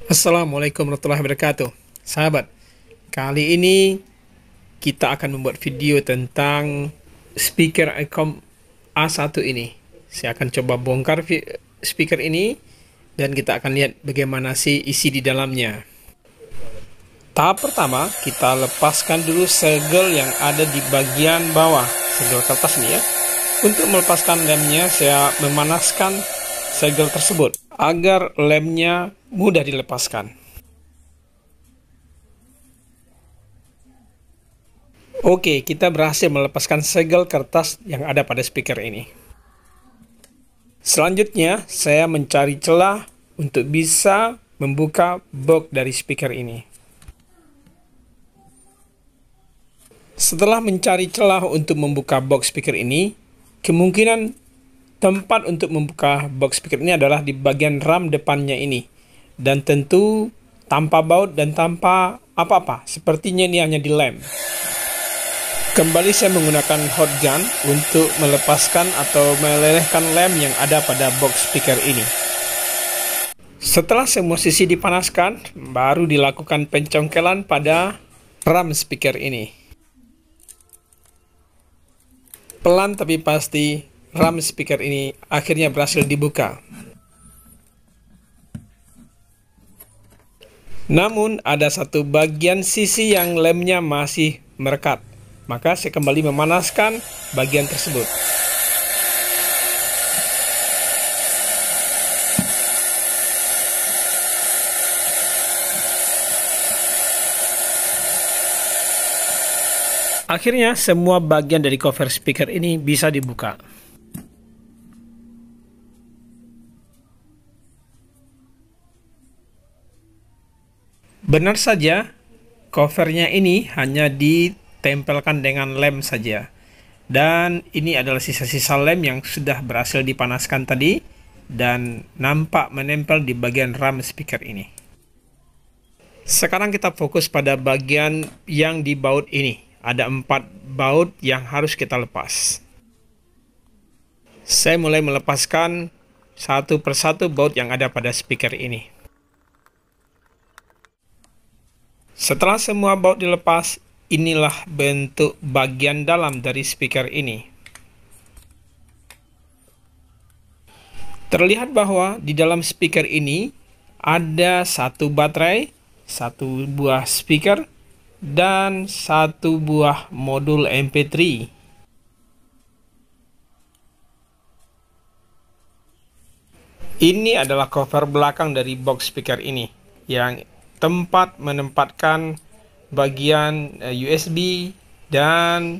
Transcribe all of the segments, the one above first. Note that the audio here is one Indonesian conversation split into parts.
Assalamualaikum warahmatullahi wabarakatuh. Sahabat, kali ini kita akan membuat video tentang speaker Icom A1 ini. Saya akan coba bongkar speaker ini dan kita akan lihat bagaimana sih isi di dalamnya. Tahap pertama, kita lepaskan dulu segel yang ada di bagian bawah, segel kertas ini ya. Untuk melepaskan lemnya, saya memanaskan segel tersebut agar lemnya mudah dilepaskan. Oke, kita berhasil melepaskan segel kertas yang ada pada speaker ini. Selanjutnya, saya mencari celah untuk bisa membuka box dari speaker ini. Setelah mencari celah untuk membuka box speaker ini, kemungkinan tempat untuk membuka box speaker ini adalah di bagian ram depannya ini. Dan tentu tanpa baut dan tanpa apa-apa. Sepertinya ini hanya di lem. Kembali saya menggunakan hot gun untuk melepaskan atau melelehkan lem yang ada pada box speaker ini. Setelah semua sisi dipanaskan, baru dilakukan pencongkelan pada ram speaker ini. Pelan tapi pasti, ram speaker ini akhirnya berhasil dibuka. Namun ada satu bagian sisi yang lemnya masih merekat. Maka saya kembali memanaskan bagian tersebut. Akhirnya semua bagian dari cover speaker ini bisa dibuka. Benar saja, covernya ini hanya ditempelkan dengan lem saja. Dan ini adalah sisa-sisa lem yang sudah berhasil dipanaskan tadi dan nampak menempel di bagian ram speaker ini. Sekarang kita fokus pada bagian yang di baut ini. Ada 4 baut yang harus kita lepas. Saya mulai melepaskan satu persatu baut yang ada pada speaker ini. Setelah semua baut dilepas, inilah bentuk bagian dalam dari speaker ini. Terlihat bahwa di dalam speaker ini ada satu baterai, satu buah speaker, dan satu buah modul MP3. Ini adalah cover belakang dari box speaker ini, yang tempat menempatkan bagian USB dan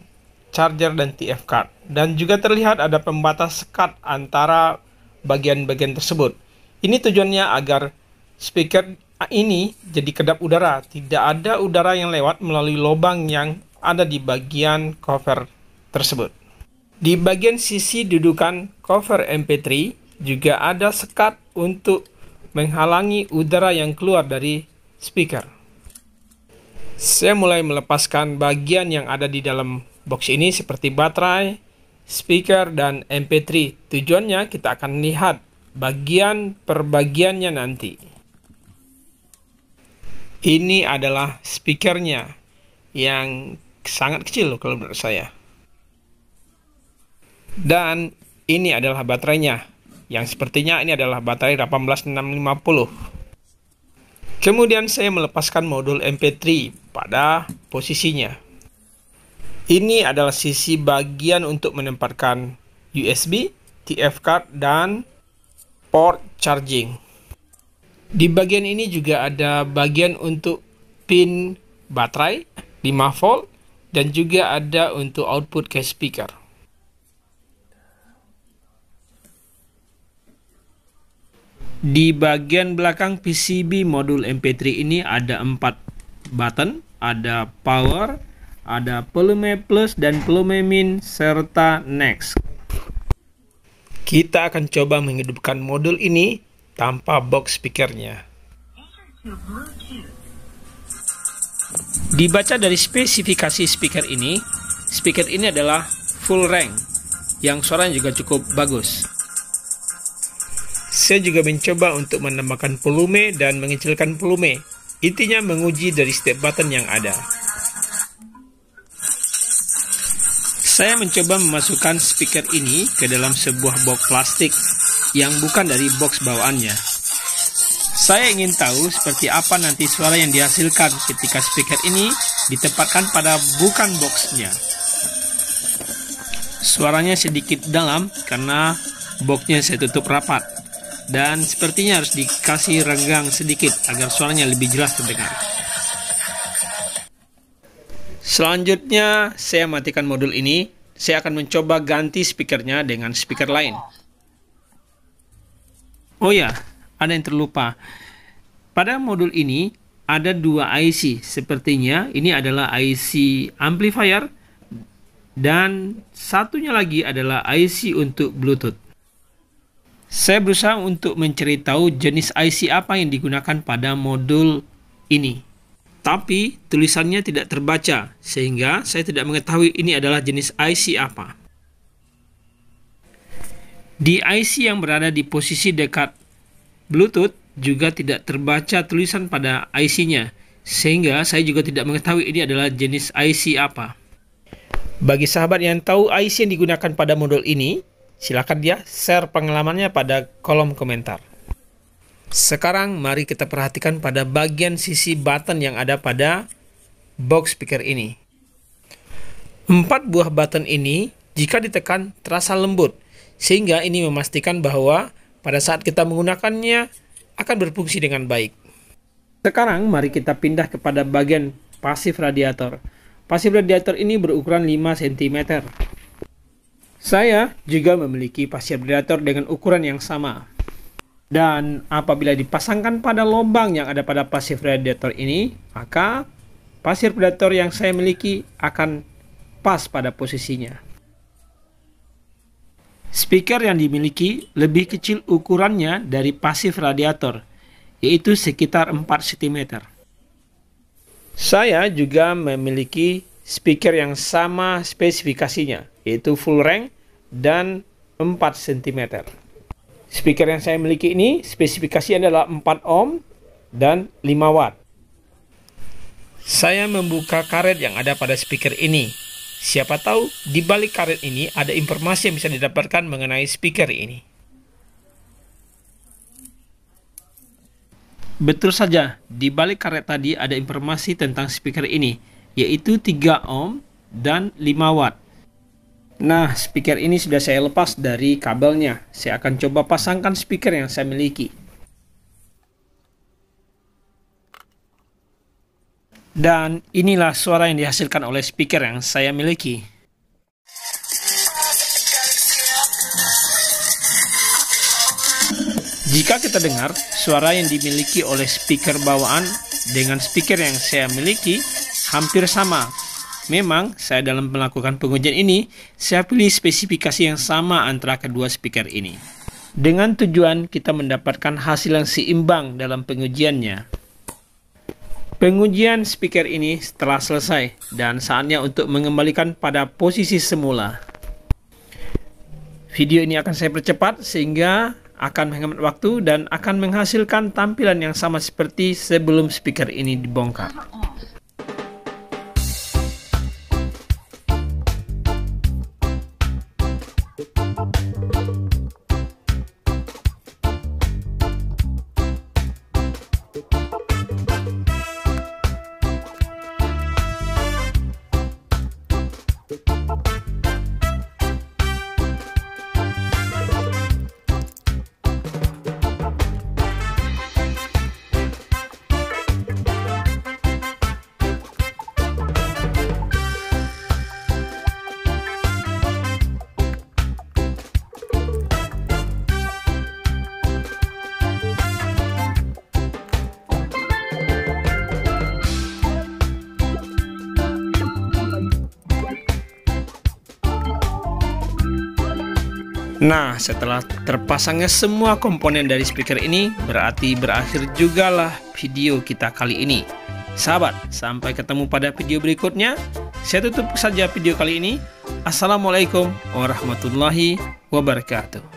charger dan TF card. Dan juga terlihat ada pembatas sekat antara bagian-bagian tersebut. Ini tujuannya agar speaker ini jadi kedap udara. Tidak ada udara yang lewat melalui lubang yang ada di bagian cover tersebut. Di bagian sisi dudukan cover MP3 juga ada sekat untuk menghalangi udara yang keluar dari speaker. Saya mulai melepaskan bagian yang ada di dalam box ini seperti baterai, speaker, dan MP3. Tujuannya kita akan lihat bagian per bagiannya nanti. Ini adalah speakernya yang sangat kecil kalau menurut saya. Dan ini adalah baterainya yang sepertinya ini adalah baterai 18650. Kemudian saya melepaskan modul MP3 pada posisinya. Ini adalah sisi bagian untuk menempatkan USB, TF card, dan port charging. Di bagian ini juga ada bagian untuk pin baterai 5 volt dan juga ada untuk output ke speaker. Di bagian belakang PCB modul MP3 ini ada 4 button, ada power, ada volume plus dan volume min, serta next. Kita akan coba menghidupkan modul ini tanpa box speakernya. Dibaca dari spesifikasi speaker ini adalah full range, yang suaranya juga cukup bagus. Saya juga mencoba untuk menambahkan volume dan mengecilkan volume. Intinya menguji dari setiap button yang ada. Saya mencoba memasukkan speaker ini ke dalam sebuah box plastik yang bukan dari box bawaannya. Saya ingin tahu seperti apa nanti suara yang dihasilkan ketika speaker ini ditempatkan pada bukan boxnya. Suaranya sedikit dalam karena boxnya saya tutup rapat. Dan sepertinya harus dikasih renggang sedikit agar suaranya lebih jelas terdengar. Selanjutnya saya matikan modul ini. Saya akan mencoba ganti speakernya dengan speaker lain. Oh ya, ada yang terlupa. Pada modul ini ada dua IC. Sepertinya ini adalah IC amplifier dan satunya lagi adalah IC untuk Bluetooth. Saya berusaha untuk mencari tahu jenis IC apa yang digunakan pada modul ini. Tapi tulisannya tidak terbaca, sehingga saya tidak mengetahui ini adalah jenis IC apa. Di IC yang berada di posisi dekat Bluetooth juga tidak terbaca tulisan pada IC-nya, sehingga saya juga tidak mengetahui ini adalah jenis IC apa. Bagi sahabat yang tahu IC yang digunakan pada modul ini, silakan dia share pengalamannya pada kolom komentar. Sekarang mari kita perhatikan pada bagian sisi button yang ada pada box speaker ini. 4 buah button ini jika ditekan terasa lembut, sehingga ini memastikan bahwa pada saat kita menggunakannya akan berfungsi dengan baik. Sekarang mari kita pindah kepada bagian pasif radiator. Pasif radiator ini berukuran 5 cm. Saya juga memiliki pasif radiator dengan ukuran yang sama. Dan apabila dipasangkan pada lubang yang ada pada pasif radiator ini, maka pasif radiator yang saya miliki akan pas pada posisinya. Speaker yang dimiliki lebih kecil ukurannya dari pasif radiator, yaitu sekitar 4 cm. Saya juga memiliki speaker yang sama spesifikasinya, yaitu full range dan 4 cm. Speaker yang saya miliki ini spesifikasinya adalah 4 ohm dan 5 watt. Saya membuka karet yang ada pada speaker ini. Siapa tahu di balik karet ini ada informasi yang bisa didapatkan mengenai speaker ini. Betul saja, di balik karet tadi ada informasi tentang speaker ini, yaitu 3 ohm dan 5 watt. Nah, speaker ini sudah saya lepas dari kabelnya. Saya akan coba pasangkan speaker yang saya miliki. Dan inilah suara yang dihasilkan oleh speaker yang saya miliki. Jika kita dengar suara yang dimiliki oleh speaker bawaan dengan speaker yang saya miliki hampir sama. Memang saya dalam melakukan pengujian ini, saya pilih spesifikasi yang sama antara kedua speaker ini. Dengan tujuan kita mendapatkan hasil yang seimbang dalam pengujiannya. Pengujian speaker ini telah selesai dan saatnya untuk mengembalikan pada posisi semula. Video ini akan saya percepat sehingga akan menghemat waktu dan akan menghasilkan tampilan yang sama seperti sebelum speaker ini dibongkar. Nah, setelah terpasangnya semua komponen dari speaker ini, berarti berakhir jugalah video kita kali ini. Sahabat, sampai ketemu pada video berikutnya. Saya tutup saja video kali ini. Assalamualaikum warahmatullahi wabarakatuh.